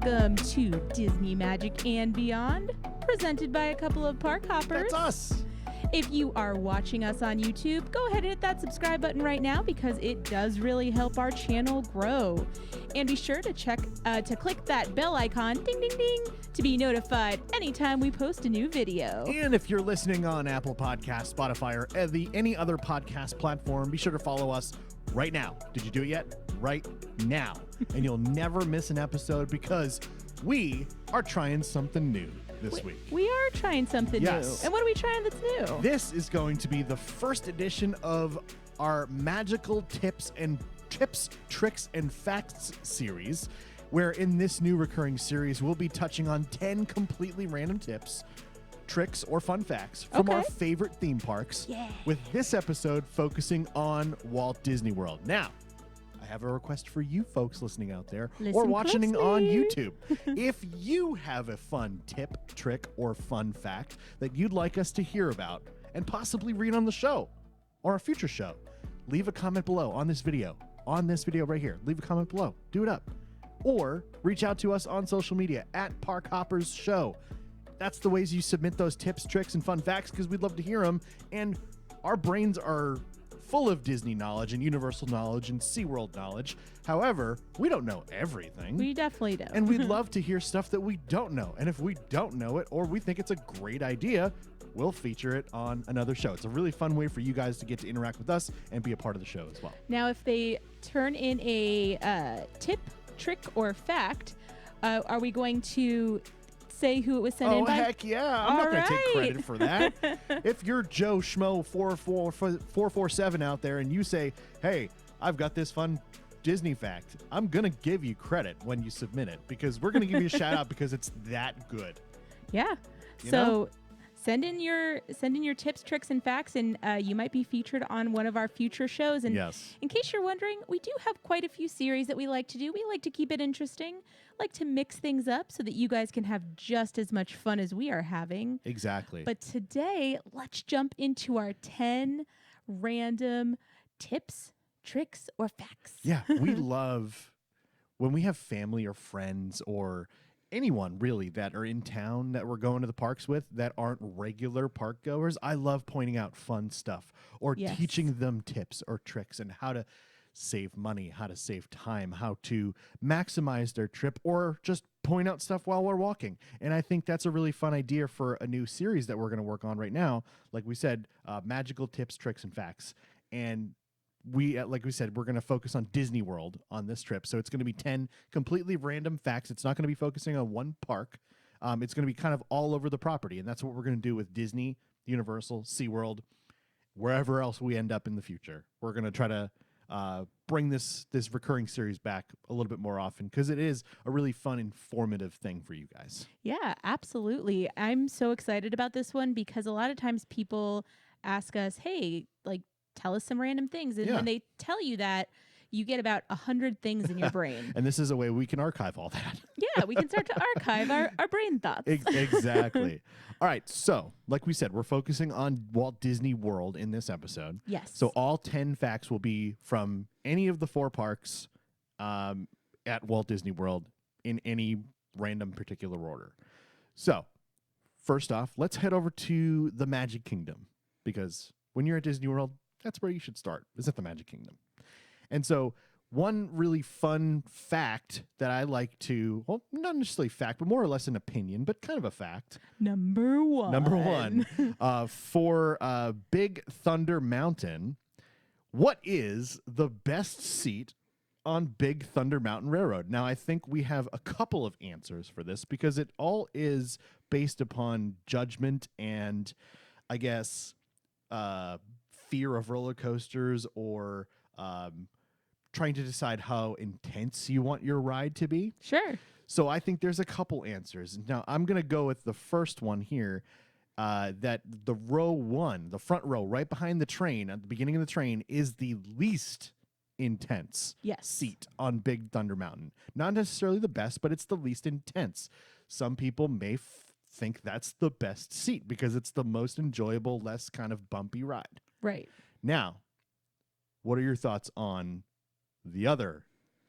Welcome to Disney Magic and Beyond, presented by a couple of park hoppers. That's us. If you are watching us on YouTube, go ahead and hit that subscribe button right now because it does really help our channel grow. And be sure to click that bell icon, ding, ding, ding, to be notified anytime we post a new video. And if you're listening on Apple Podcasts, Spotify, or any other podcast platform, be sure to follow us right now. Did you do it yet? Right now. And you'll never miss an episode because we are trying something new this week. We are trying something new. And what are we trying that's new? This is going to be the first edition of our magical tips, tricks, and facts series, where in this new recurring series, we'll be touching on 10 completely random tips, tricks, or fun facts from our favorite theme parks, with this episode focusing on Walt Disney World. Now, I have a request for you folks listening out there or watching on YouTube. If you have a fun tip, trick, or fun fact that you'd like us to hear about and possibly read on the show or a future show, leave a comment below on this video right here. Leave a comment below. Do it up. Or reach out to us on social media at Park Hoppers Show. That's the ways you submit those tips, tricks, and fun facts because we'd love to hear them. And our brains are full of Disney knowledge and Universal knowledge and SeaWorld knowledge. However, we don't know everything. We definitely don't. And we'd love to hear stuff that we don't know. And if we don't know it or we think it's a great idea, we'll feature it on another show. It's a really fun way for you guys to get to interact with us and be a part of the show as well. Now, if they turn in a tip, trick, or fact, are we going to say who it was sent in by? Oh, heck yeah. I'm not going to take credit for that. If you're Joe Schmo 447 out there and you say, hey, I've got this fun Disney fact, I'm going to give you credit when you submit it because we're going to give you a shout out because it's that good. Yeah. You know? Send in your tips, tricks, and facts, and you might be featured on one of our future shows. And in case you're wondering, we do have quite a few series that we like to do. We like to keep it interesting, like to mix things up so that you guys can have just as much fun as we are having. Exactly. But today, let's jump into our 10 random tips, tricks, or facts. Yeah, we love when we have family or friends or anyone really that are in town that we're going to the parks with that aren't regular park goers. I love pointing out fun stuff or teaching them tips or tricks and how to save money, how to save time, how to maximize their trip, or just point out stuff while we're walking. And I think that's a really fun idea for a new series that we're going to work on right now. Like we said, magical tips, tricks, and facts. And like we said, we're going to focus on Disney World on this trip. So it's going to be 10 completely random facts. It's not going to be focusing on one park. It's going to be kind of all over the property. And that's what we're going to do with Disney, Universal, SeaWorld, wherever else we end up in the future. We're going to try to bring this recurring series back a little bit more often because it is a really fun, informative thing for you guys. Yeah, absolutely. I'm so excited about this one because a lot of times people ask us, hey, like, tell us some random things. And when they tell you that, you get about 100 things in your brain. And this is a way we can archive all that. Yeah, we can start to archive our brain thoughts. Exactly. All right. So, like we said, we're focusing on Walt Disney World in this episode. Yes. So all 10 facts will be from any of the 4 parks at Walt Disney World in any random particular order. So, first off, let's head over to the Magic Kingdom because when you're at Disney World, that's where you should start, is at the Magic Kingdom. And so one really fun fact that I like to, well, not necessarily fact, but more or less an opinion, but kind of a fact. Number one. For Big Thunder Mountain, what is the best seat on Big Thunder Mountain Railroad? Now, I think we have a couple of answers for this because it all is based upon judgment and, I guess, fear of roller coasters or trying to decide how intense you want your ride to be. Sure. So I think there's a couple answers. Now, I'm going to go with the first one here, that the row 1, the front row right behind the train at the beginning of the train is the least intense seat on Big Thunder Mountain. Not necessarily the best, but it's the least intense. Some people may think that's the best seat because it's the most enjoyable, less kind of bumpy ride. Right. Now, what are your thoughts on the other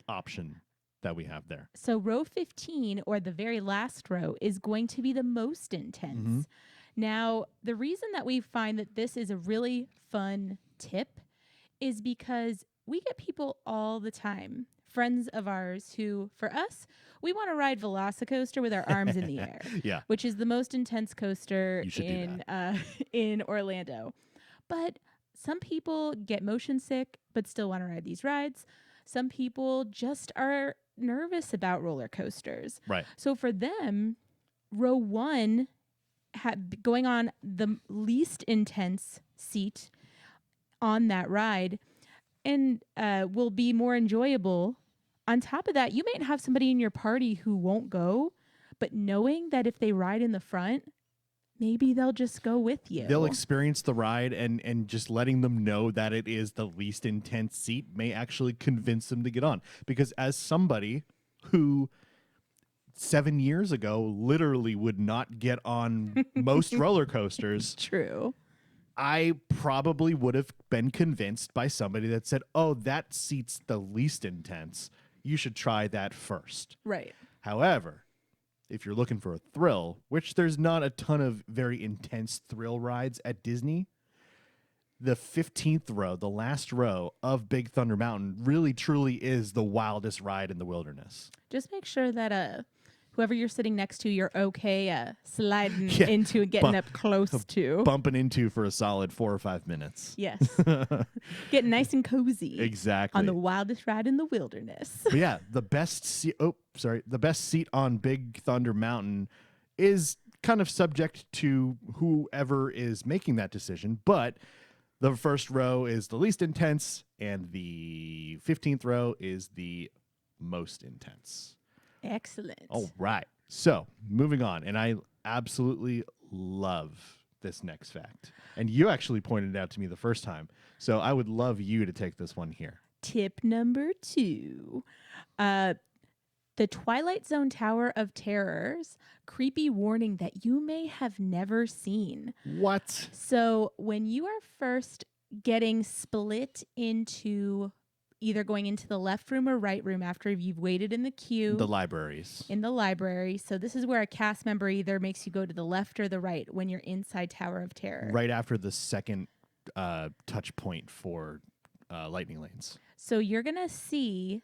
option that we have there. So row 15, or the very last row, is going to be the most intense. Mm-hmm. Now, the reason that we find that this is a really fun tip is because we get people all the time, friends of ours, who, for us, we want to ride Velocicoaster with our arms in the air, yeah, which is the most intense coaster in Orlando. But some people get motion sick but still want to ride these rides. Some people just are nervous about roller coasters. Right. So for them, row 1, going on the least intense seat on that ride, and will be more enjoyable. On top of that, you might have somebody in your party who won't go, but knowing that if they ride in the front, maybe they'll just go with you. They'll experience the ride, and just letting them know that it is the least intense seat may actually convince them to get on. Because as somebody who 7 years ago literally would not get on most roller coasters. True. I probably would have been convinced by somebody that said, oh, that seat's the least intense. You should try that first. Right. However, if you're looking for a thrill, which there's not a ton of very intense thrill rides at Disney, the 15th row, the last row of Big Thunder Mountain, really truly is the wildest ride in the wilderness. Just make sure that whoever you're sitting next to, you're okay sliding into and getting up close to. Bumping into for a solid 4 or 5 minutes. Yes. Getting nice and cozy. Exactly. On the wildest ride in the wilderness. But yeah, the best seat on Big Thunder Mountain is kind of subject to whoever is making that decision, but the first row is the least intense and the 15th row is the most intense. Excellent. All right. So moving on. And I absolutely love this next fact. And you actually pointed it out to me the first time. So I would love you to take this one here. Tip number 2. The Twilight Zone Tower of Terror's creepy warning that you may have never seen. What? So when you are first getting split into either going into the left room or right room after you've waited in the queue. The libraries. In the library. So this is where a cast member either makes you go to the left or the right when you're inside Tower of Terror. Right after the second touch point for lightning lanes. So you're going to see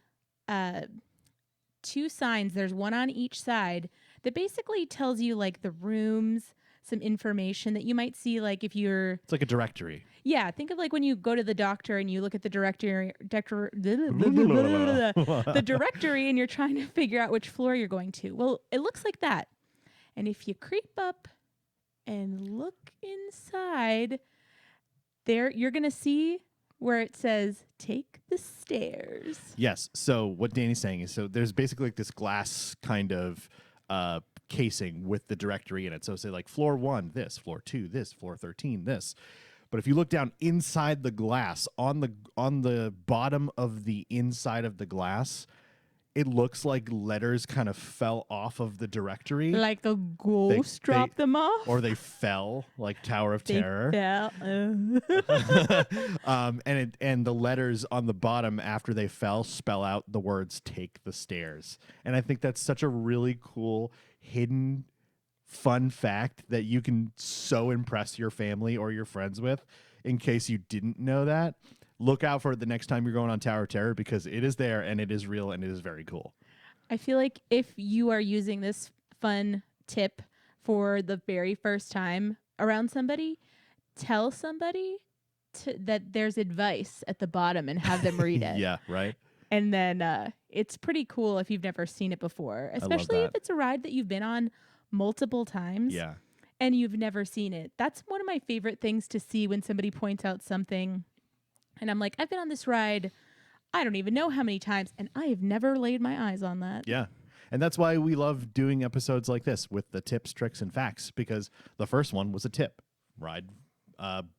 2 signs. There's one on each side that basically tells you like the rooms, some information that you might see, like if you're... It's like a directory. Yeah, think of like when you go to the doctor and you look at the directory and you're trying to figure out which floor you're going to. Well, it looks like that. And if you creep up and look inside, there you're going to see where it says, take the stairs. Yes. So what Danny's saying is, so there's basically like this glass kind of casing with the directory in it. So say like floor 1, this, floor 2, this, floor 13, this. But if you look down inside the glass, on the bottom of the inside of the glass, it looks like letters kind of fell off of the directory. Like a ghost dropped them off? Or they fell, like Tower of Terror. Fell. And the letters on the bottom after they fell spell out the words, take the stairs. And I think that's such a really cool, hidden, fun fact that you can so impress your family or your friends with in case you didn't know that. Look out for it the next time you're going on Tower of Terror because it is there and it is real and it is very cool. I feel like if you are using this fun tip for the very first time around somebody, tell somebody that there's advice at the bottom and have them read it. Yeah, right. And then it's pretty cool if you've never seen it before, especially if it's a ride that you've been on multiple times. Yeah. And you've never seen it. That's one of my favorite things to see when somebody points out something. And I'm like, I've been on this ride, I don't even know how many times, and I have never laid my eyes on that. Yeah. And that's why we love doing episodes like this with the tips, tricks, and facts, because the first one was a tip. Ride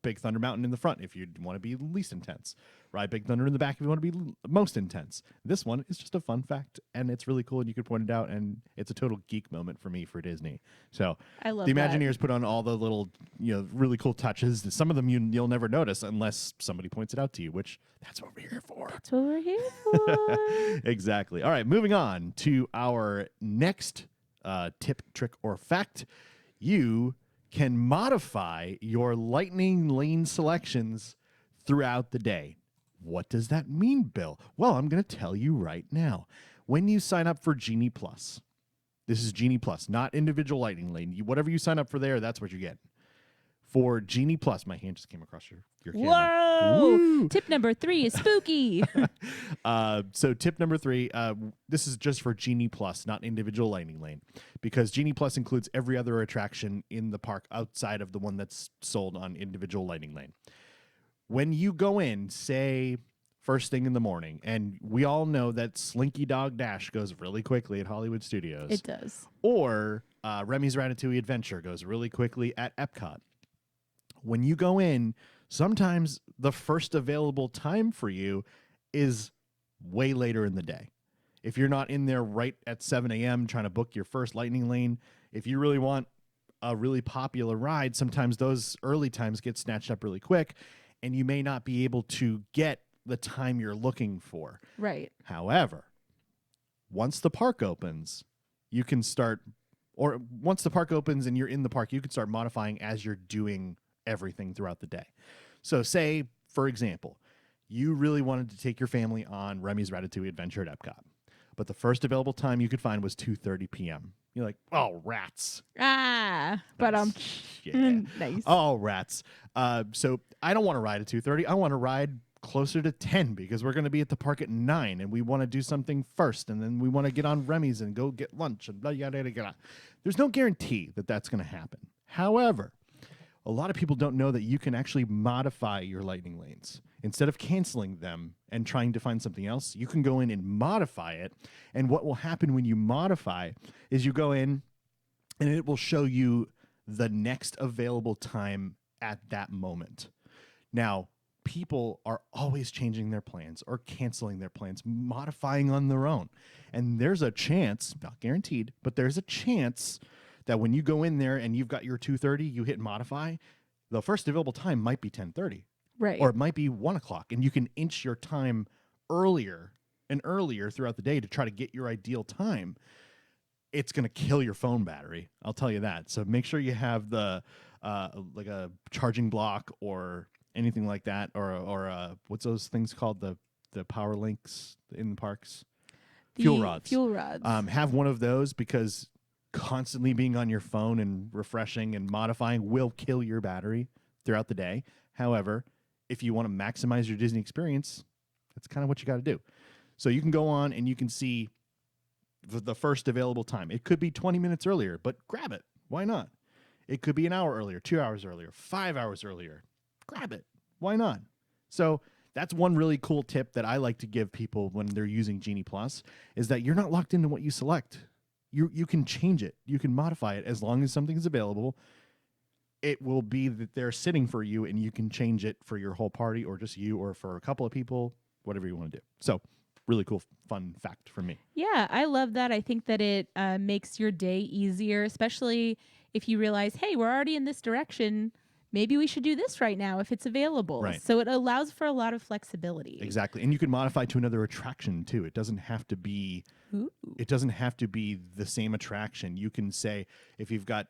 Big Thunder Mountain in the front if you want to be least intense. Ride Big Thunder in the back if you want to be most intense. This one is just a fun fact, and it's really cool, and you could point it out, and it's a total geek moment for me for Disney. So I love the that. Imagineers put on all the little, really cool touches. Some of them you'll never notice unless somebody points it out to you, which that's what we're here for. That's what we're here for. Exactly. All right, moving on to our next tip, trick, or fact. You can modify your lightning lane selections throughout the day. What does that mean, Bill? Well, I'm going to tell you right now. When you sign up for Genie Plus, this is Genie Plus, not individual lightning lane. Whatever you sign up for there, that's what you get. For Genie Plus, my hand just came across your camera. Whoa! Woo! Tip number 3 is spooky. So tip number 3, this is just for Genie Plus, not individual lightning lane, because Genie Plus includes every other attraction in the park outside of the one that's sold on individual lightning lane. When you go in, say first thing in the morning, and we all know that Slinky Dog Dash goes really quickly at Hollywood Studios. It does. Or Remy's Ratatouille Adventure goes really quickly at Epcot. When you go in, sometimes the first available time for you is way later in the day. If you're not in there right at 7 a.m. trying to book your first lightning lane, if you really want a really popular ride, sometimes those early times get snatched up really quick, and you may not be able to get the time you're looking for. Right. However, once the park opens, you can start, or once the park opens and you're in the park, you can start modifying as you're doing everything throughout the day. So say, for example, you really wanted to take your family on Remy's Ratatouille Adventure at Epcot, but the first available time you could find was 2:30 p.m. You're like, oh, rats. But yeah. Nice. Oh, rats. So I don't want to ride at 2:30. I want to ride closer to 10 because we're going to be at the park at 9 and we want to do something first, and then we want to get on Remy's and go get lunch and blah, yada, yada, yada. There's no guarantee that that's going to happen. However, a lot of people don't know that you can actually modify your lightning lanes. Instead of canceling them and trying to find something else, you can go in and modify it. And what will happen when you modify is you go in and it will show you the next available time at that moment. Now, people are always changing their plans or canceling their plans, modifying on their own. And there's a chance, not guaranteed, but there's a chance that when you go in there and you've got your 2:30, you hit modify, the first available time might be 10:30. Right. Or it might be 1 o'clock, and you can inch your time earlier and earlier throughout the day to try to get your ideal time. It's going to kill your phone battery, I'll tell you that. So make sure you have the like a charging block or anything like that, or what's those things called, the power links in the parks? Fuel rods. Fuel rods. Have one of those, because constantly being on your phone and refreshing and modifying will kill your battery throughout the day. However, if you want to maximize your Disney experience, that's kind of what you got to do. So you can go on and you can see the first available time. It could be 20 minutes earlier, but grab it. Why not? It could be an hour earlier, 2 hours earlier, 5 hours earlier. Grab it. Why not? So that's one really cool tip that I like to give people when they're using Genie Plus, is that you're not locked into what you select. You can change it. You can modify it as long as something is available. It will be that they're sitting for you, and you can change it for your whole party or just you or for a couple of people, whatever you want to do. So really cool, fun fact for me. Yeah, I love that. I think that it makes your day easier, especially if you realize, hey, we're already in this direction. Maybe we should do this right now if it's available. Right. So it allows for a lot of flexibility. Exactly. And you can modify to another attraction too. It doesn't have to be the same attraction. You can say, if you've got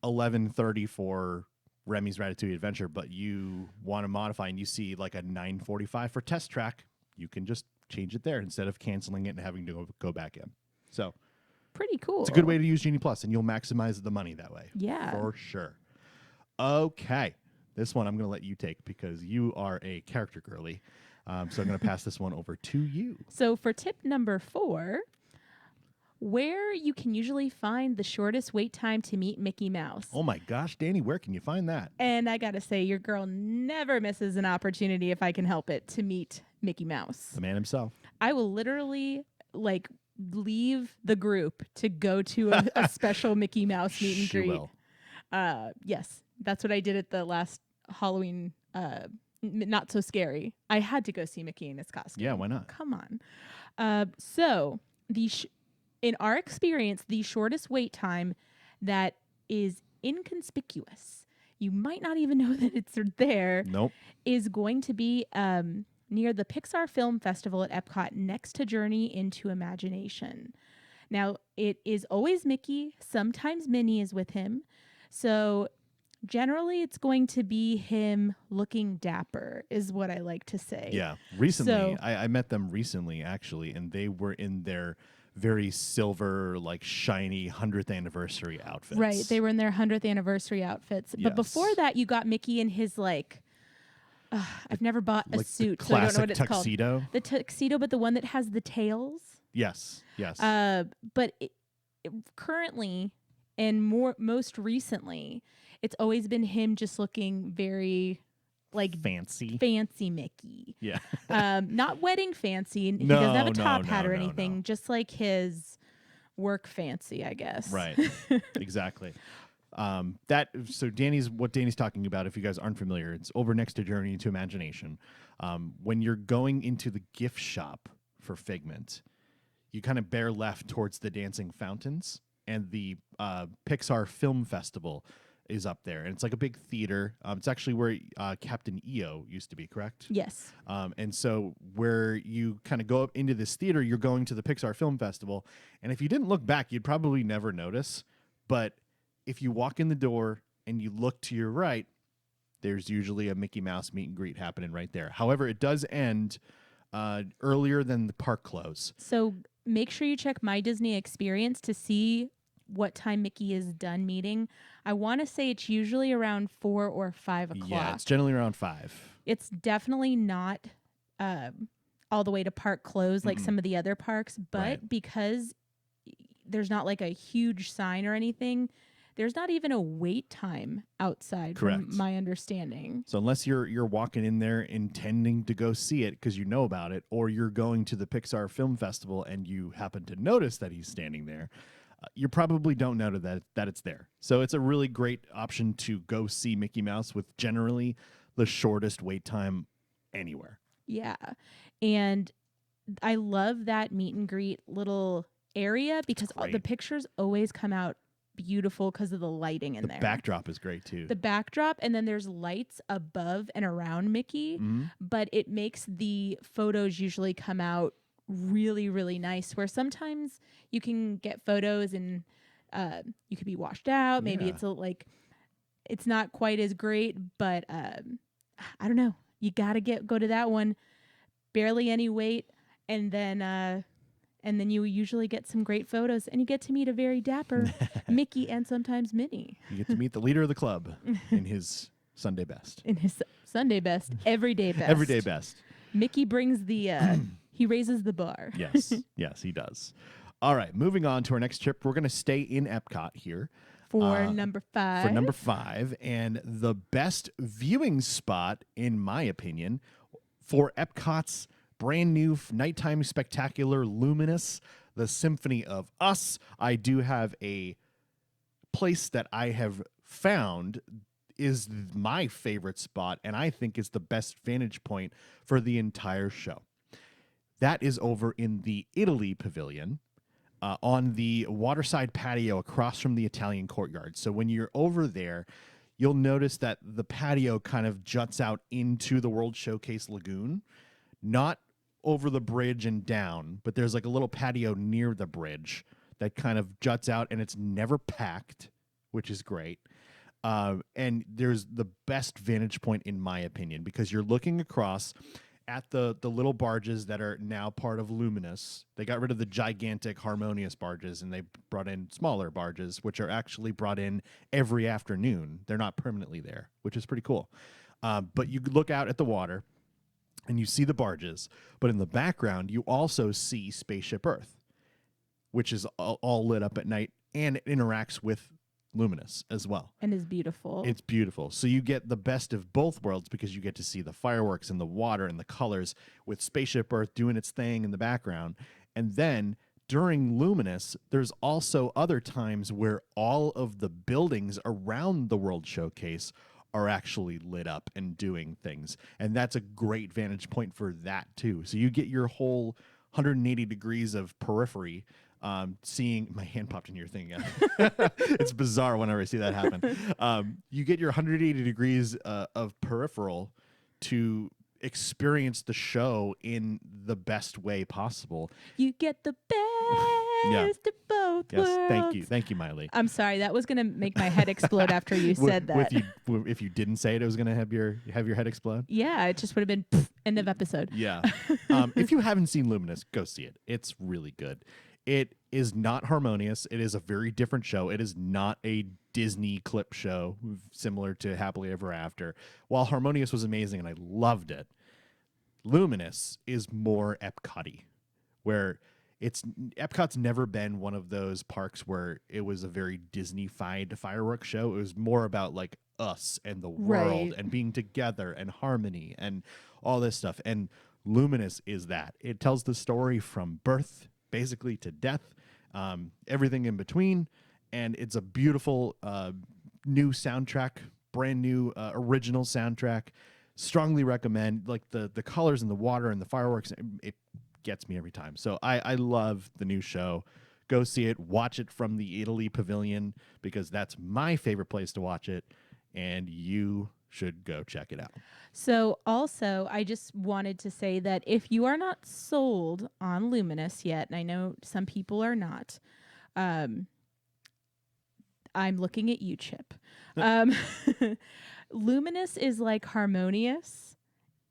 11:30 for Remy's Ratatouille Adventure, but you want to modify and you see like a 9:45 for Test Track, you can just change it there instead of canceling it and having to go back in. So pretty cool. It's a good way to use Genie Plus, and you'll maximize the money that way. Yeah. For sure. Okay. This one I'm going to let you take because you are a character girly. So I'm going to pass this one over to you. So for tip number 4, where you can usually find the shortest wait time to meet Mickey Mouse. Oh my gosh, Danny, where can you find that? And I got to say, your girl never misses an opportunity, if I can help it, to meet Mickey Mouse. The man himself. I will literally leave the group to go to a special Mickey Mouse meet and greet. Will. Yes, that's what I did at the last Halloween, not so scary, I had to go see Mickey in his costume. Yeah, why not? Come on. So in our experience, the shortest wait time that is inconspicuous, you might not even know that it's there. Nope. Is going to be near the Pixar Film Festival at Epcot, next to Journey into Imagination. Now, it is always Mickey. Sometimes Minnie is with him. So generally, it's going to be him looking dapper, is what I like to say. Yeah. Recently, I met them recently, actually, and they were in their very silver, like shiny 100th anniversary outfits. Right. They were in their 100th anniversary outfits. Yes. But before that, you got Mickey in his I've never bought a suit, so I don't know what it's tuxedo. Called. The tuxedo, but the one that has the tails. Yes. But currently, and most recently, it's always been him just looking very fancy Mickey. Yeah. Not wedding fancy. He No, doesn't have a top hat or no, anything. no. Just like his work fancy, I guess. Right. Exactly. So what Danny's talking about, if you guys aren't familiar, it's over next to Journey into Imagination. When you're going into the gift shop for Figment, you kind of bear left towards the dancing fountains, and the Pixar Film Festival is up there, and it's like a big theater. It's actually where Captain EO used to be, correct? Yes. And so where you kind of go up into this theater, you're going to the Pixar Film Festival, and if you didn't look back, you'd probably never notice, but if you walk in the door and you look to your right, there's usually a Mickey Mouse meet and greet happening right there. However, it does end earlier than the park close. So make sure you check My Disney Experience to see what time Mickey is done meeting. I want to say it's usually around 4 or 5 o'clock. Yeah, it's generally around 5. It's definitely not all the way to park close like some of the other parks, but right. Because there's not like a huge sign or anything, there's not even a wait time outside. Correct. From my understanding. So unless you're walking in there intending to go see it because you know about it, or you're going to the Pixar Film Festival and you happen to notice that he's standing there, you probably don't know that it's there. So it's a really great option to go see Mickey Mouse with generally the shortest wait time anywhere. Yeah. And I love that meet and greet little area because the pictures always come out beautiful because of the lighting in there. The backdrop is great too. The backdrop, and then there's lights above and around Mickey, but it makes the photos usually come out really, really nice, where sometimes you can get photos and you could be washed out. Maybe it's it's not quite as great, but I don't know. You got to go to that one. Barely any wait. And then you usually get some great photos, and you get to meet a very dapper Mickey and sometimes Minnie. You get to meet the leader of the club in his Sunday best. In his Sunday best, everyday best. Everyday best. Mickey brings the, he raises the bar. Yes, he does. All right, moving on to our next trip. We're going to stay in Epcot here. For number 5. For number 5, and the best viewing spot, in my opinion, for Epcot's brand new nighttime spectacular Luminous, the Symphony of Us. I do have a place that I have found is my favorite spot, and I think is the best vantage point for the entire show. That is over in the Italy Pavilion on the waterside patio across from the Italian courtyard. So when you're over there, you'll notice that the patio kind of juts out into the World Showcase Lagoon, not over the bridge and down, but there's like a little patio near the bridge that kind of juts out, and it's never packed, which is great. And there's the best vantage point, in my opinion, because you're looking across at the little barges that are now part of Luminous. They got rid of the gigantic Harmonious barges, and they brought in smaller barges, which are actually brought in every afternoon. They're not permanently there, which is pretty cool. But you look out at the water, and you see the barges, but in the background, you also see Spaceship Earth, which is all lit up at night, and it interacts with Luminous as well. And is beautiful. It's beautiful. So you get the best of both worlds because you get to see the fireworks and the water and the colors with Spaceship Earth doing its thing in the background. And then during Luminous, there's also other times where all of the buildings around the World Showcase are actually lit up and doing things. And that's a great vantage point for that too. So you get your whole 180 degrees of periphery, seeing my hand popped in your thing again. It's bizarre whenever I see that happen. You get your 180 degrees of peripheral to experience the show in the best way possible. You get the best of both worlds. Thank you, Miley. I'm sorry, that was gonna make my head explode after you said that. If you didn't say it, it was gonna have your head explode. Yeah, it just would have been end of episode. Yeah. If you haven't seen Luminous, go see it. It's really good. It is not harmonious. It is a very different show. It is not a Disney clip show similar to Happily Ever After. While Harmonious was amazing and I loved it, Luminous is more Epcot-y, where Epcot's never been one of those parks where it was a very Disney-fied fireworks show. It was more about like us and the world and being together and harmony and all this stuff. And Luminous is that. It tells the story from birth basically to death, everything in between, and it's a beautiful new soundtrack, brand new original soundtrack. Strongly recommend. Like the colors and the water and the fireworks, it gets me every time. So I love the new show. Go see it. Watch it from the Italy Pavilion because that's my favorite place to watch it, and you should go check it out. So also, I just wanted to say that if you are not sold on Luminous yet, and I know some people are not, I'm looking at you, Chip. Luminous is like Harmonious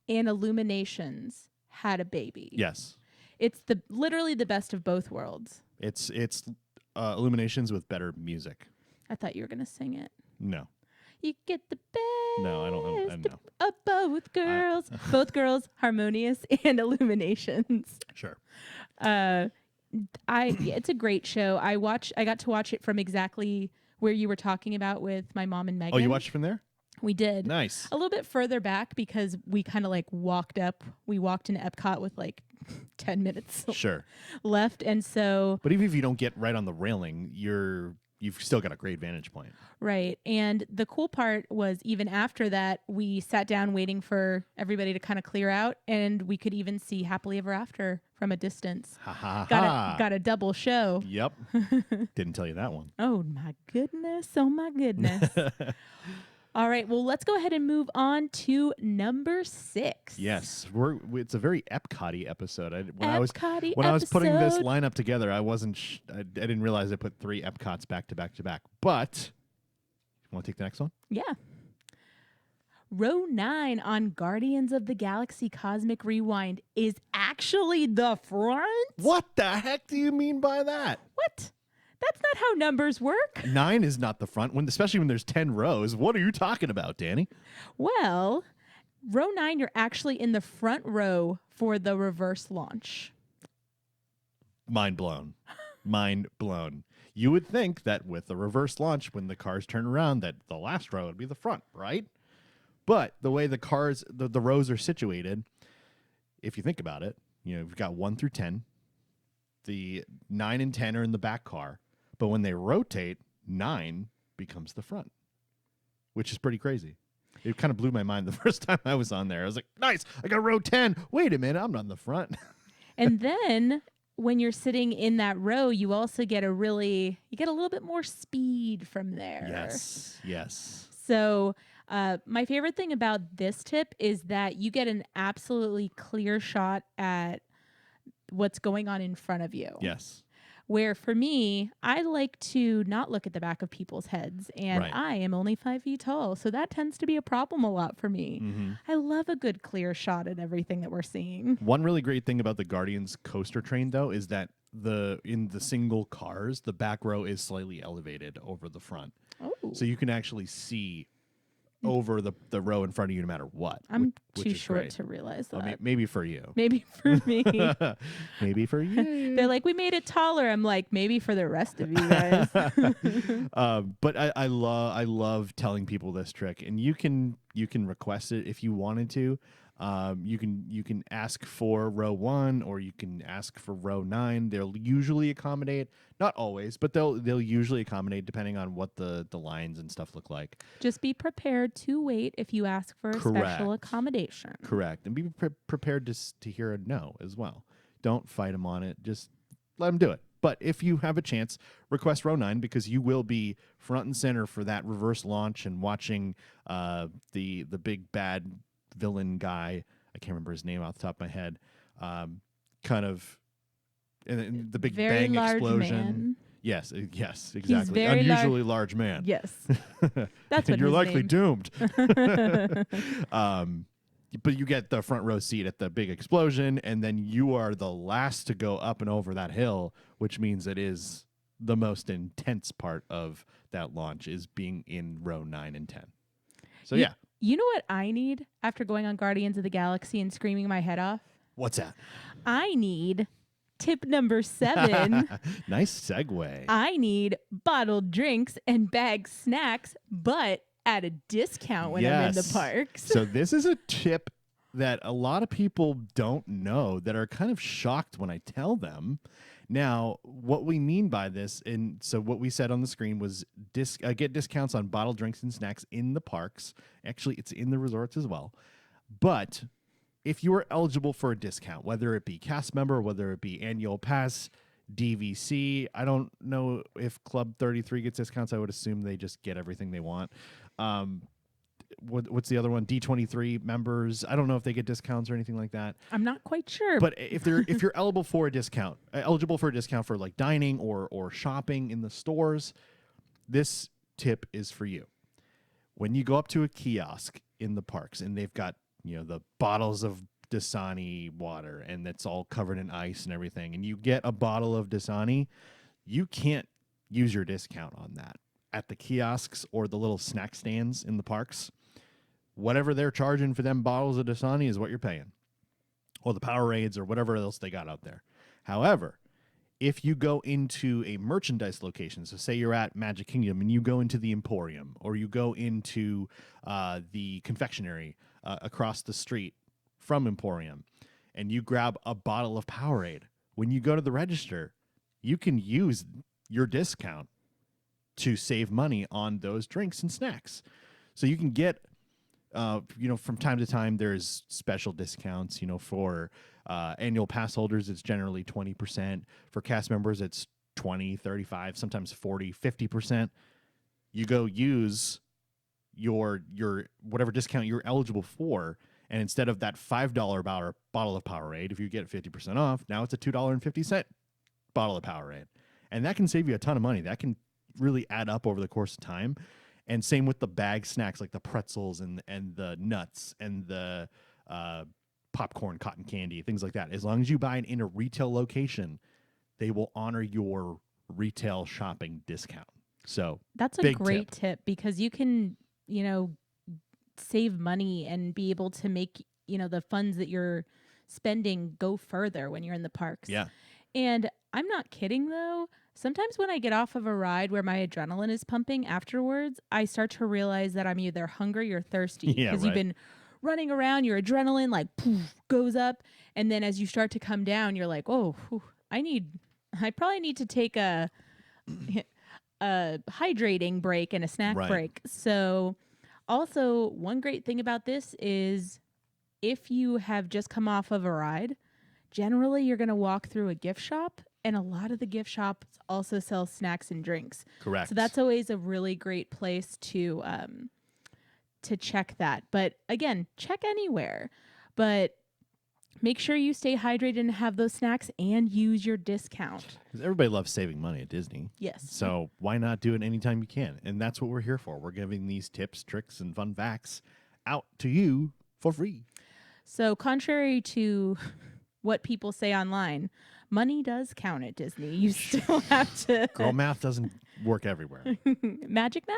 and Illuminations had a baby. Yes. It's literally the best of both worlds. It's Illuminations with better music. I thought you were going to sing it. No. You get the best No, I don't know. Of both girls. Both girls, Harmonious and Illuminations. Sure. It's a great show. I got to watch it from exactly where you were talking about with my mom and Megan. Oh, you watched it from there? We did. Nice. A little bit further back because we kind of like walked into Epcot with like 10 minutes left. And so. But even if you don't get right on the railing, you've still got a great vantage point. Right. And the cool part was even after that, we sat down waiting for everybody to kind of clear out, and we could even see Happily Ever After from a distance. Got a double show. Yep. Didn't tell you that one. Oh, my goodness. Oh, my goodness. All right. Well, let's go ahead and move on to number 6. Yes. It's a very Epcot-y episode. When I was putting this lineup together, I didn't realize I put 3 Epcots back to back to back. But you want to take the next one? Yeah. Row 9 on Guardians of the Galaxy Cosmic Rewind is actually the front? What the heck do you mean by that? What? That's not how numbers work. 9 is not the front, especially when there's 10 rows. What are you talking about, Danny? Well, row 9, you're actually in the front row for the reverse launch. Mind blown. Mind blown. You would think that with the reverse launch, when the cars turn around, that the last row would be the front, right? But the way the rows are situated, if you think about it, you've got 1 through 10. The 9 and 10 are in the back car. But when they rotate, 9 becomes the front, which is pretty crazy. It kind of blew my mind the first time I was on there. I was like, nice, I got row 10. Wait a minute, I'm not in the front. And then when you're sitting in that row, you also get a little bit more speed from there. Yes. So my favorite thing about this tip is that you get an absolutely clear shot at what's going on in front of you. Yes. Where for me, I like to not look at the back of people's heads, and I am only 5 feet tall, so that tends to be a problem a lot for me. Mm-hmm. I love a good clear shot at everything that we're seeing. One really great thing about the Guardians coaster train, though, is that in the single cars, the back row is slightly elevated over the front. Oh. So you can actually see over the row in front of you no matter what. I'm too short to realize that. Well, maybe for you. Maybe for me. Maybe for you. They're like, we made it taller. I'm like, maybe for the rest of you guys. But I love telling people this trick, and you can request it if you wanted to. You can ask for row 1 or you can ask for row 9. They'll usually accommodate, not always, but they'll usually accommodate depending on what the lines and stuff look like. Just be prepared to wait if you ask for a special accommodation. Correct. And be prepared to hear a no as well. Don't fight them on it. Just let them do it. But if you have a chance, request row 9 because you will be front and center for that reverse launch and watching the big bad villain guy. I can't remember his name off the top of my head. Kind of, and the big very bang large explosion. Man. Yes, exactly. He's very unusually large man. Yes, that's what you're his likely name. doomed. But you get the front row seat at the big explosion, and then you are the last to go up and over that hill, which means it is the most intense part of that launch is being in row 9 and 10. So yeah. You know what I need after going on Guardians of the Galaxy and screaming my head off? What's that? I need tip number 7. Nice segue. I need bottled drinks and bagged snacks, but at a discount when I'm in the parks. So this is a tip that a lot of people don't know that are kind of shocked when I tell them. Now, what we mean by this, and so what we said on the screen was get discounts on bottled drinks and snacks in the parks. Actually, it's in the resorts as well. But if you are eligible for a discount, whether it be cast member, whether it be annual pass, DVC, I don't know if Club 33 gets discounts. I would assume they just get everything they want. What's the other one? D23 members. I don't know if they get discounts or anything like that. I'm not quite sure. But if you're eligible for a discount for like dining or shopping in the stores, this tip is for you. When you go up to a kiosk in the parks and they've got, the bottles of Dasani water and it's all covered in ice and everything, and you get a bottle of Dasani, you can't use your discount on that at the kiosks or the little snack stands in the parks. Whatever they're charging for them bottles of Dasani is what you're paying, or the Powerades or whatever else they got out there. However, if you go into a merchandise location, so say you're at Magic Kingdom and you go into the Emporium or you go into the confectionery across the street from Emporium and you grab a bottle of Powerade, when you go to the register, you can use your discount to save money on those drinks and snacks. So you can get, from time to time, there's special discounts, for annual pass holders, it's generally 20%. For cast members, it's 20, 35, sometimes 40, 50%. You go use your whatever discount you're eligible for, and instead of that $5 bottle of Powerade, if you get 50% off, now it's a $2.50 bottle of Powerade. And that can save you a ton of money. That can really add up over the course of time. And same with the bag snacks like the pretzels and the nuts and the popcorn, cotton candy, things like that. As long as you buy it in a retail location, they will honor your retail shopping discount. So that's a great tip because you can, save money and be able to make, the funds that you're spending go further when you're in the parks. Yeah. And I'm not kidding though. Sometimes when I get off of a ride where my adrenaline is pumping afterwards, I start to realize that I'm either hungry or thirsty because you've been running around, your adrenaline like poof, goes up. And then as you start to come down, you're like, oh, whew, I probably need to take a hydrating break and a snack break. So also one great thing about this is if you have just come off of a ride, generally you're going to walk through a gift shop. And a lot of the gift shops also sell snacks and drinks. Correct. So that's always a really great place to check that. But again, check anywhere. But make sure you stay hydrated and have those snacks and use your discount. Because everybody loves saving money at Disney. Yes. So why not do it anytime you can? And that's what we're here for. We're giving these tips, tricks, and fun facts out to you for free. So contrary to what people say online, money does count at Disney. You still have to... Girl, math doesn't work everywhere. Magic math?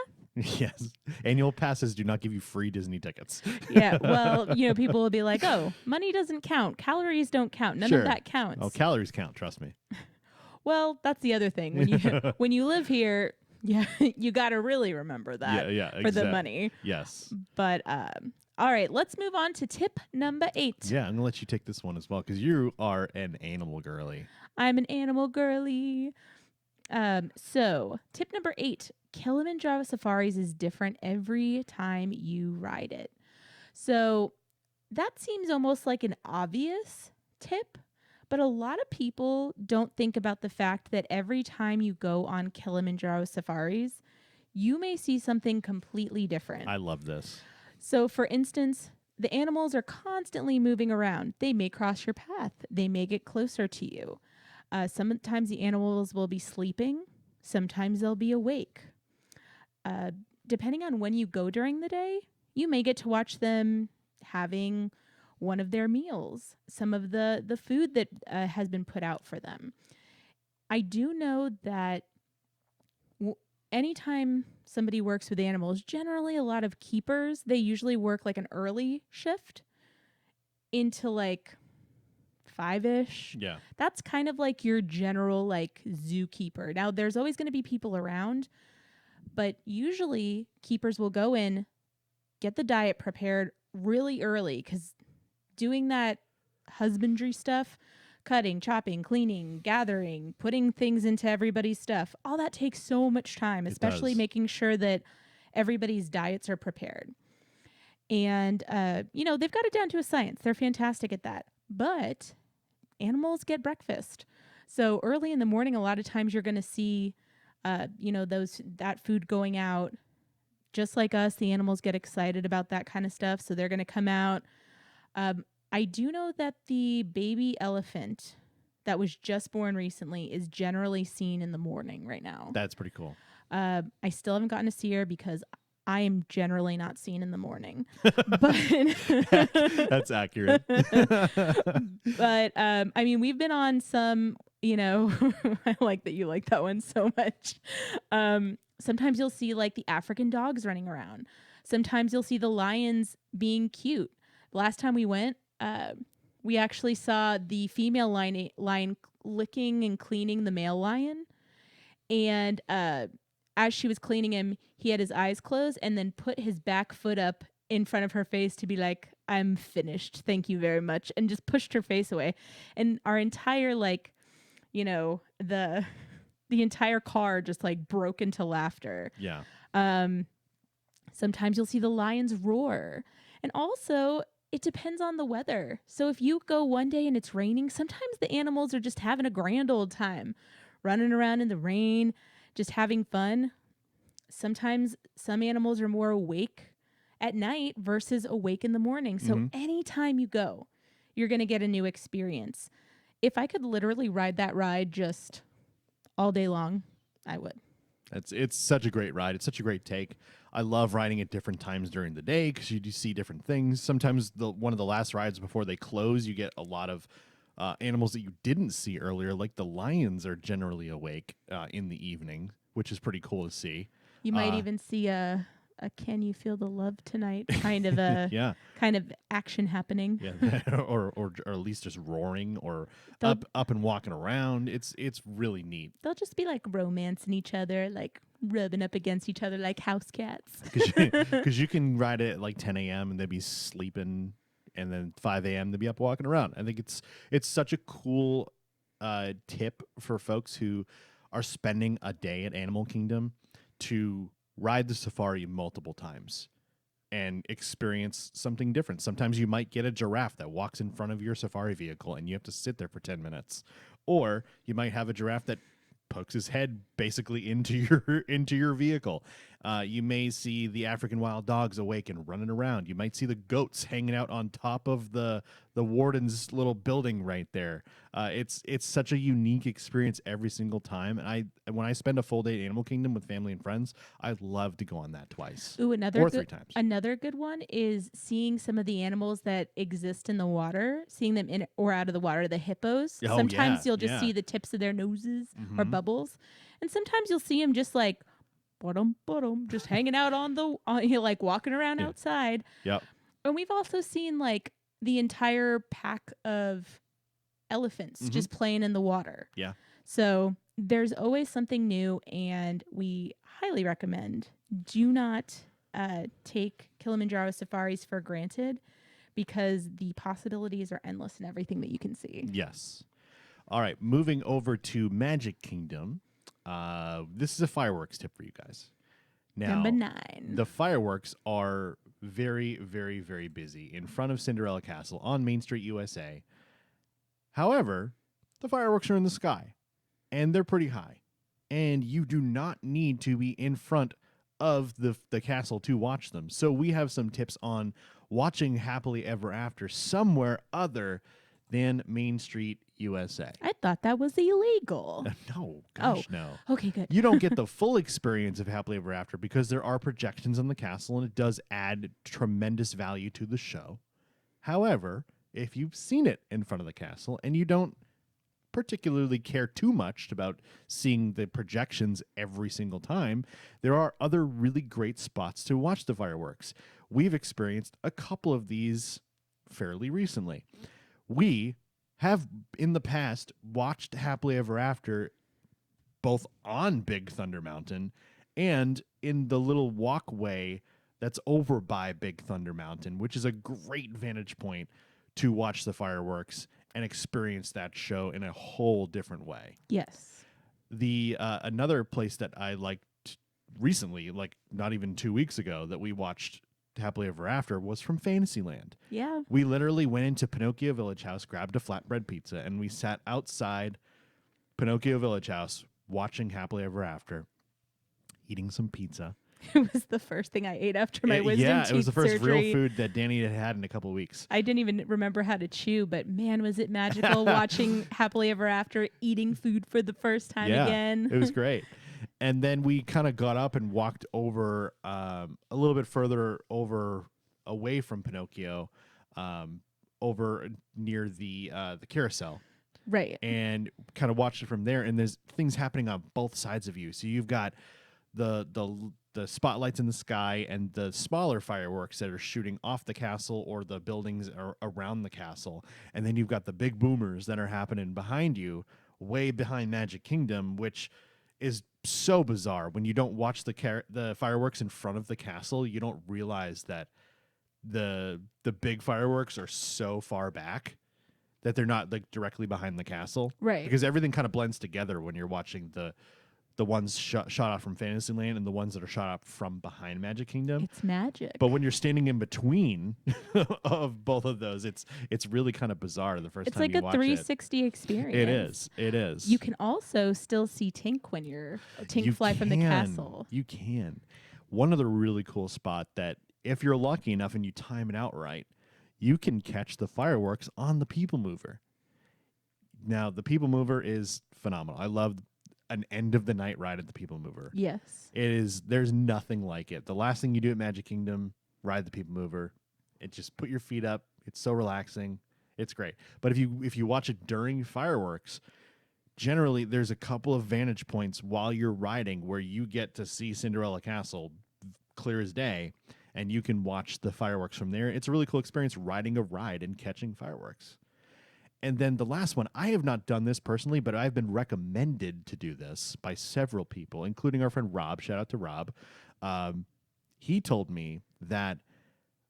Yes. Annual passes do not give you free Disney tickets. Yeah. Well, people will be like, oh, money doesn't count. Calories don't count. None of that counts. Oh, calories count. Trust me. Well, that's the other thing. When you live here, you got to really remember that for the money. Yes. But All right, let's move on to tip number 8. Yeah, I'm going to let you take this one as well because you are an animal girly. I'm an animal girly. So, tip number 8, Kilimanjaro Safaris is different every time you ride it. So, that seems almost like an obvious tip, but a lot of people don't think about the fact that every time you go on Kilimanjaro Safaris, you may see something completely different. I love this. So, for instance, the animals are constantly moving around. They may cross your path. They may get closer to you. Sometimes the animals will be sleeping. Sometimes they'll be awake. Depending on when you go during the day, you may get to watch them having one of their meals, some of the food that has been put out for them. I do know that anytime somebody works with animals, generally a lot of keepers, they usually work like an early shift into like 5-ish. Yeah. That's kind of like your general like zookeeper. Now there's always going to be people around, but usually keepers will go in, get the diet prepared really early, because doing that husbandry stuff, cutting, chopping, cleaning, gathering, putting things into everybody's stuff, all that takes so much time, especially making sure that everybody's diets are prepared. And, they've got it down to a science. They're fantastic at that. But animals get breakfast. So early in the morning, a lot of times you're going to see, that food going out. Just like us, the animals get excited about that kind of stuff. So they're going to come out. I do know that the baby elephant that was just born recently is generally seen in the morning right now. That's pretty cool. I still haven't gotten to see her because I am generally not seen in the morning. But that's accurate. But we've been on some, I like that you like that one so much. Sometimes you'll see like the African dogs running around. Sometimes you'll see the lions being cute. Last time we went, we actually saw the female lion licking and cleaning the male lion. And as she was cleaning him, he had his eyes closed and then put his back foot up in front of her face to be like, "I'm finished. Thank you very much." And just pushed her face away. And our entire, the entire car just like broke into laughter. Yeah. Sometimes you'll see the lions roar. And also, it depends on the weather. So if you go one day and it's raining, sometimes the animals are just having a grand old time, running around in the rain, just having fun. Sometimes some animals are more awake at night versus awake in the morning. So anytime you go, you're going to get a new experience. If I could literally ride that ride just all day long, I would. It's such a great ride. It's such a great take. I love riding at different times during the day because you do see different things. Sometimes one of the last rides before they close, you get a lot of animals that you didn't see earlier, like the lions are generally awake in the evening, which is pretty cool to see. You might even see a "Can you feel the love tonight?" kind of a kind of action happening. Yeah, or at least just roaring or up and walking around. It's really neat. They'll just be like romancing each other, like rubbing up against each other like house cats. Because you can ride it at like 10 a.m. and they'd be sleeping, and then 5 a.m. they'd be up walking around. I think it's such a cool tip for folks who are spending a day at Animal Kingdom to ride the safari multiple times and experience something different. Sometimes you might get a giraffe that walks in front of your safari vehicle and you have to sit there for 10 minutes. Or you might have a giraffe that pokes his head basically into your vehicle. You may see the African wild dogs awake and running around. You might see the goats hanging out on top of the warden's little building right there. It's such a unique experience every single time. And when I spend a full day at Animal Kingdom with family and friends, I love to go on that twice. Ooh, or 3 times. Another good one is seeing some of the animals that exist in the water, seeing them in or out of the water. The hippos. Oh, sometimes you'll just see the tips of their noses or bubbles, and sometimes you'll see them just like bottom, just hanging out on like walking around outside. Yep. And we've also seen like the entire pack of elephants just playing in the water. Yeah. So there's always something new, and we highly recommend do not take Kilimanjaro safaris for granted because the possibilities are endless in everything that you can see. Yes. All right, moving over to Magic Kingdom. This is a fireworks tip for you guys. Now, Number 9. The fireworks are very, very, very busy in front of Cinderella Castle on Main Street, USA. However, the fireworks are in the sky, and they're pretty high. And you do not need to be in front of the castle to watch them. So we have some tips on watching Happily Ever After somewhere other than Main Street, USA. I thought that was illegal. No, gosh, no. Okay, good. You don't get the full experience of Happily Ever After because there are projections on the castle, and it does add tremendous value to the show. However, if you've seen it in front of the castle and you don't particularly care too much about seeing the projections every single time, there are other really great spots to watch the fireworks. We've experienced a couple of these fairly recently. We have in the past watched Happily Ever After both on Big Thunder Mountain and in the little walkway that's over by Big Thunder Mountain, which is a great vantage point to watch the fireworks and experience that show in a whole different way. Yes. The another place that I liked recently, like not even 2 weeks ago, that we watched Happily Ever After was from Fantasyland. Yeah. We literally went into Pinocchio Village House, grabbed a flatbread pizza, and we sat outside Pinocchio Village House watching Happily Ever After, eating some pizza. It was the first thing I ate after my wisdom Yeah, teeth it was the first surgery. real food that Danny had had in a couple of weeks. I didn't even remember how to chew, but man, was it magical watching Happily Ever After, eating food for the first time again. It was great. And then we kind of got up and walked over a little bit further away from Pinocchio, over near the carousel. Right. And kind of watched it from there. And there's things happening on both sides of you. So you've got the spotlights in the sky and the smaller fireworks that are shooting off the castle or the buildings around the castle. And then you've got the big boomers that are happening behind you, way behind Magic Kingdom, which is so bizarre. When you don't watch the fireworks in front of the castle, you don't realize that the big fireworks are so far back that they're not like directly behind the castle. Right. Because everything kind of blends together when you're watching the ones shot off from Fantasyland and the ones that are shot off from behind Magic Kingdom. It's magic. But when you're standing in between of both of those, it's really kind of bizarre the first time you watch it. It's like a 360 experience. It is. You can also still see Tink when you're fly from the castle. You can. One other really cool spot that if you're lucky enough and you time it out right, you can catch the fireworks on the People Mover. Now, the People Mover is phenomenal. I love an end of the night ride at the People Mover. Yes. It is. There's nothing like it. The last thing you do at Magic Kingdom, ride the People Mover. It just put your feet up. It's so relaxing. It's great. But if you watch it during fireworks, generally there's a couple of vantage points while you're riding where you get to see Cinderella Castle clear as day, and you can watch the fireworks from there. It's a really cool experience riding a ride and catching fireworks. And then the last one, I have not done this personally, but I've been recommended to do this by several people, including our friend Rob. Shout out to Rob. He told me that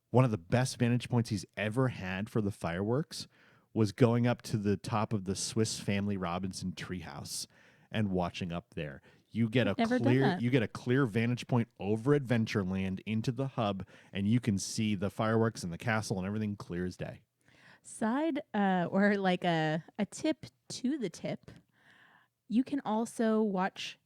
one of the best vantage points he's ever had for the fireworks was going up to the top of the Swiss Family Robinson treehouse and watching up there. You get a clear vantage point over Adventureland into the hub, and you can see the fireworks and the castle and everything clear as day. Side or like a tip to the tip, you can also watch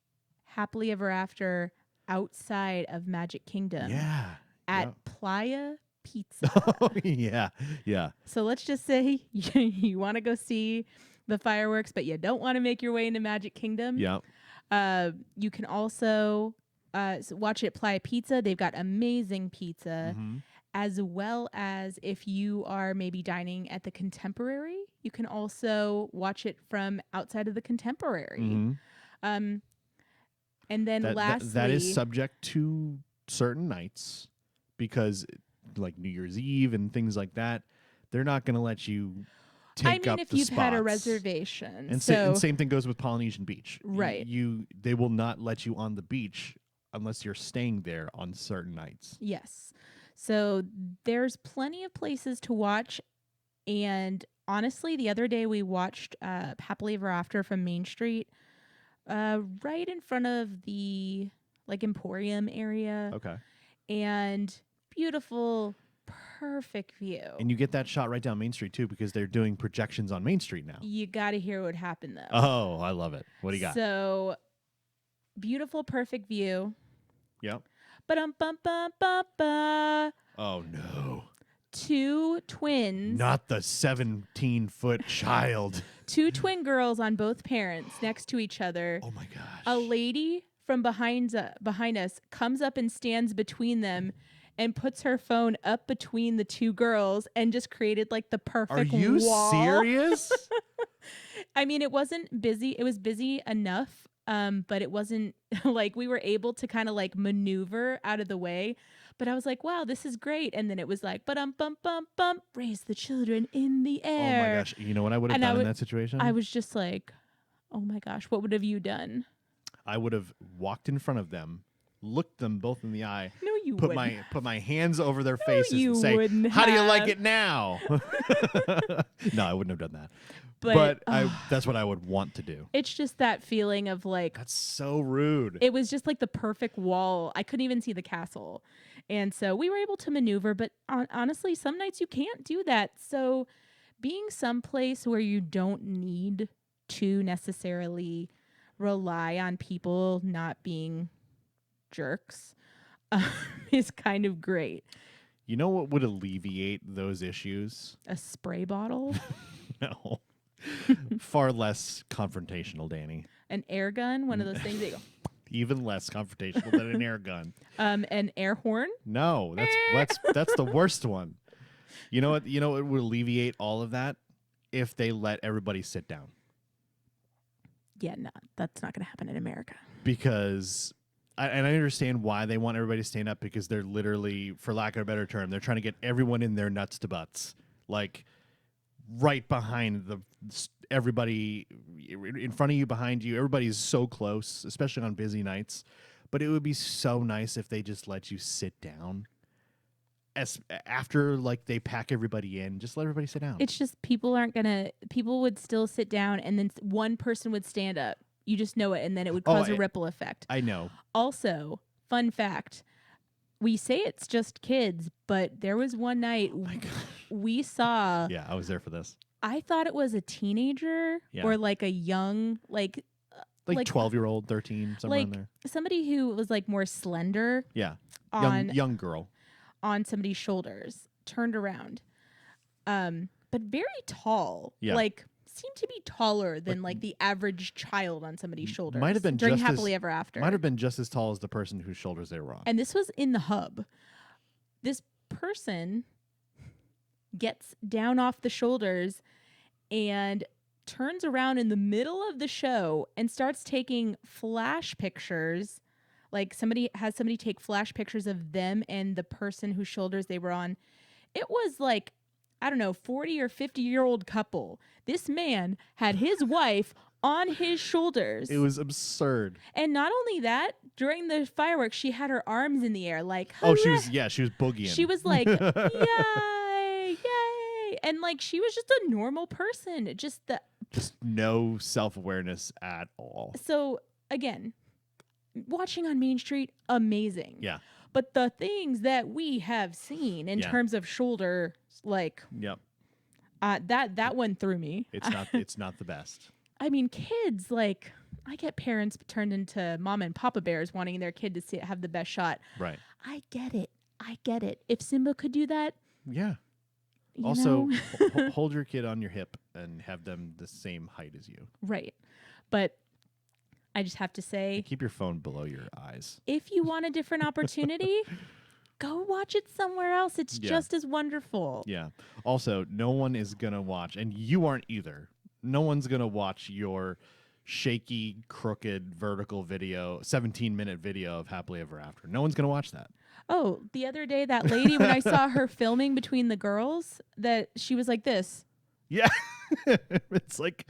Happily Ever After outside of Magic Kingdom. Yeah. At Playa Pizza. Oh, yeah. So let's just say you want to go see the fireworks, but you don't want to make your way into Magic Kingdom. Yeah. You can also watch it at Playa Pizza. They've got amazing pizza. Mm-hmm. As well as if you are maybe dining at the Contemporary, you can also watch it from outside of the Contemporary. Mm-hmm. And then lastly... That is subject to certain nights because like New Year's Eve and things like that, they're not going to let you take up the spots. if you've had a reservation. And same thing goes with Polynesian Beach. Right. They will not let you on the beach unless you're staying there on certain nights. Yes. So there's plenty of places to watch. And honestly, the other day we watched Happily Ever After from Main Street, right in front of the Emporium area. Okay. And beautiful, perfect view. And you get that shot right down Main Street too, because they're doing projections on Main Street now. You got to hear what happened though. Oh, I love it. What do you got? So beautiful, perfect view. Yep. Ba-dum-bum-bum-bum-ba. Oh no. 2 twins. Not the 17-foot child. 2 twin girls on both parents next to each other. Oh my gosh. A lady from behind us comes up and stands between them and puts her phone up between the 2 girls and just created the perfect wall. Are you serious? I mean, it wasn't busy. It was busy enough, but it wasn't we were able to kind of maneuver out of the way. But I was like, wow, this is great. And then it was bump, raise the children in the air. Oh my gosh. You know what I would have done in that situation? I was just like, oh my gosh, what would have you done? I would have walked in front of them, looked them both in the eye. No, you put wouldn't. put my hands over their faces and say, wouldn't how do you like have. it now? No, I wouldn't have done that. But that's what I would want to do. It's just that feeling of That's so rude. it was just the perfect wall. I couldn't even see the castle. And so we were able to maneuver, but honestly, some nights you can't do that. So being someplace where you don't need to necessarily rely on people not being jerks is kind of great. You know what would alleviate those issues? A spray bottle? No. Far less confrontational, Danny. An air gun? One of those things that you go... Even less confrontational than an air gun. An air horn? No, that's the worst one. You know what? You know what would alleviate all of that? If they let everybody sit down. Yeah, no, that's not going to happen in America. Because, I understand why they want everybody to stand up, because they're literally, for lack of a better term, they're trying to get everyone in their nuts to butts. Right behind everybody in front of you, behind you. Everybody's so close, especially on busy nights. But it would be so nice if they just let you sit down. After they pack everybody in, just let everybody sit down. It's just people would still sit down and then one person would stand up. You just know it, and then it would cause a ripple effect. I know. Also, fun fact, we say it's just kids, but there was one night we saw... Yeah, I was there for this. I thought it was a teenager or a young... 12-year-old, 13, somewhere in there. Somebody who was more slender. Yeah, young girl. On somebody's shoulders, turned around. But very tall. Yeah. Seemed to be taller than the average child on somebody's shoulders. Might have been during just Happily Ever After. Might have been just as tall as the person whose shoulders they were on. And this was in the hub. This person gets down off the shoulders and turns around in the middle of the show and starts taking flash pictures. Somebody take flash pictures of them and the person whose shoulders they were on. It was I don't know, 40 or 50-year-old couple. This man had his wife on his shoulders. It was absurd. And not only that, during the fireworks, she had her arms in the air Hooray! She was boogieing. She was like, yay, yay. And she was just a normal person. Just no self-awareness at all. So again, watching on Main Street, amazing. Yeah. But the things that we have seen in terms of shoulder, yep, that one threw me. It's not the best. I mean, kids I get parents turned into mama and papa bears wanting their kid to have the best shot. Right. I get it. If Simba could do that, yeah. you Also, know? hold your kid on your hip and have them the same height as you. Right. But I just have to say, keep your phone below your eyes. If you want a different opportunity, go watch it somewhere else. It's just as wonderful. Yeah. Also, no one is going to watch, and you aren't either. No one's going to watch your shaky, crooked, vertical video, 17-minute video of Happily Ever After. No one's going to watch that. Oh, the other day, that lady, when I saw her filming between the girls, that she was like this. Yeah. It's like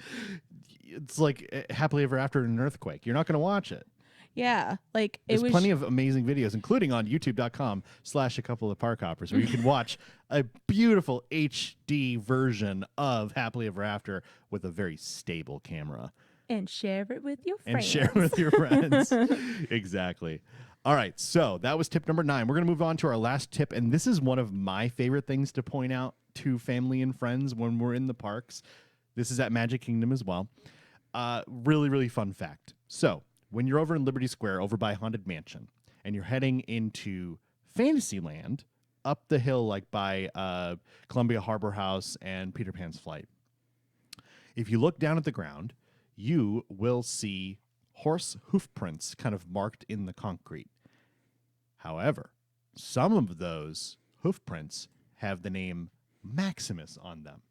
Happily Ever After in an earthquake. You're not going to watch it. Yeah, like There's plenty of amazing videos, including on youtube.com/a couple of park hoppers, where you can watch a beautiful HD version of Happily Ever After with a very stable camera. And share it with your friends. And share it with your friends. Exactly. All right, so that was tip number 9. We're going to move on to our last tip, and this is one of my favorite things to point out to family and friends when we're in the parks. This is at Magic Kingdom as well. Really, really fun fact. So when you're over in Liberty Square, over by Haunted Mansion, and you're heading into Fantasyland, up the hill like by Columbia Harbor House and Peter Pan's Flight, if you look down at the ground, you will see horse hoof prints kind of marked in the concrete. However, some of those hoof prints have the name Maximus on them.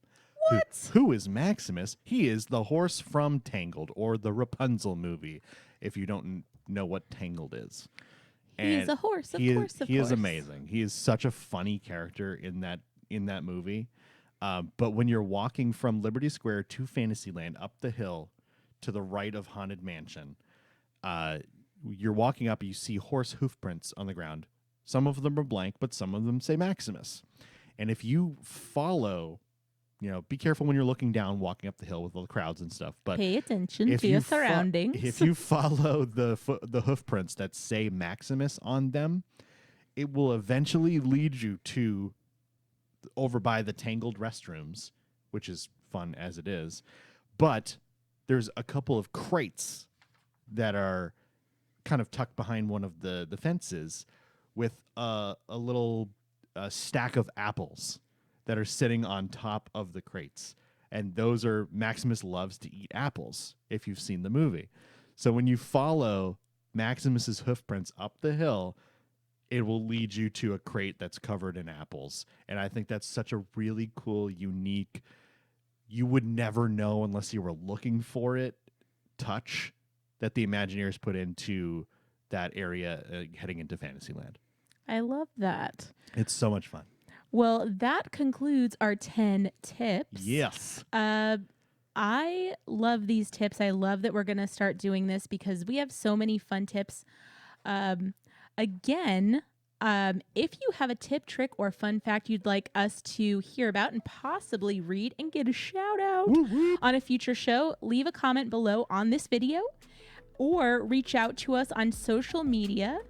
What? Who is Maximus? He is the horse from Tangled, or the Rapunzel movie, if you don't know what Tangled is. He's a horse, of course. He is amazing. He is such a funny character in that movie. But when you're walking from Liberty Square to Fantasyland up the hill to the right of Haunted Mansion, you're walking up, you see horse hoof prints on the ground. Some of them are blank, but some of them say Maximus. And if you follow, be careful when you're looking down, walking up the hill with all the crowds and stuff. But pay attention to your surroundings. If you follow the hoof prints that say Maximus on them, it will eventually lead you to over by the Tangled restrooms, which is fun as it is. But there's a couple of crates that are kind of tucked behind one of the fences with a little stack of apples that are sitting on top of the crates. And those are, Maximus loves to eat apples, if you've seen the movie. So when you follow Maximus's hoof prints up the hill, it will lead you to a crate that's covered in apples. And I think that's such a really cool, unique, you would never know unless you were looking for it, touch that the Imagineers put into that area heading into Fantasyland. I love that. It's so much fun. Well, that concludes our 10 tips. Yes. I love these tips. I love that we're going to start doing this because we have so many fun tips. Again, if you have a tip, trick, or fun fact you'd like us to hear about and possibly read and get a shout out on a future show, leave a comment below on this video or reach out to us on social media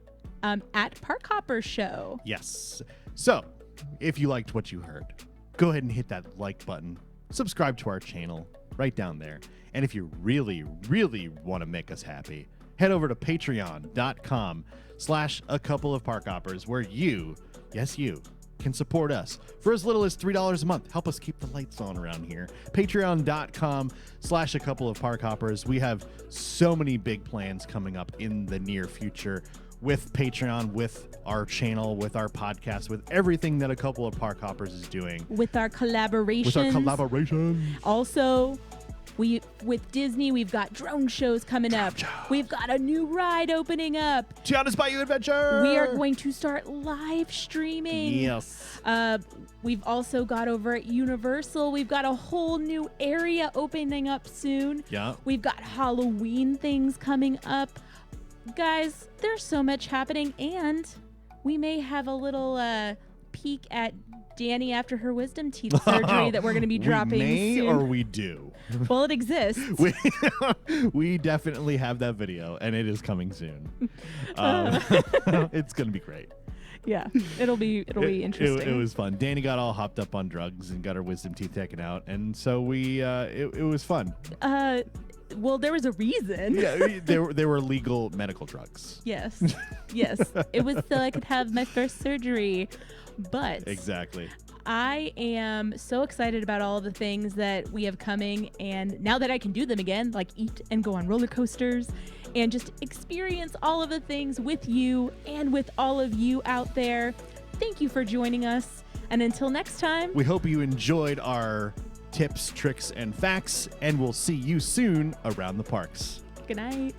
at Park Hopper Show. Yes. So, if you liked what you heard, go ahead and hit that like button. Subscribe to our channel right down there. And if you really, really want to make us happy, head over to patreon.com/a couple of park hoppers, where you, yes, you, can support us for as little as $3 a month. Help us keep the lights on around here. Patreon.com/a couple of park hoppers. We have so many big plans coming up in the near future with Patreon, with our channel, with our podcast, with everything that a couple of park hoppers is doing. With our collaborations. Also, with Disney, we've got drone shows coming up. We've got a new ride opening up. Tiana's Bayou Adventure. We are going to start live streaming. Yes. We've also got over at Universal, we've got a whole new area opening up soon. Yeah. We've got Halloween things coming up. Guys, there's so much happening, and we may have a little peek at Danny after her wisdom teeth surgery that we're going to be dropping may soon. Or we do. Well, it exists. We definitely have that video, and it is coming soon. It's going to be great. Yeah, it'll be interesting. It was fun. Danny got all hopped up on drugs and got her wisdom teeth taken out, and so it was fun. Well, there was a reason. Yeah, there were legal medical drugs. Yes. Yes. It was so I could have my first surgery. But exactly. I am so excited about all the things that we have coming, and now that I can do them again, like eat and go on roller coasters and just experience all of the things with you and with all of you out there. Thank you for joining us. And until next time, we hope you enjoyed our tips, tricks, and facts, and we'll see you soon around the parks. Good night.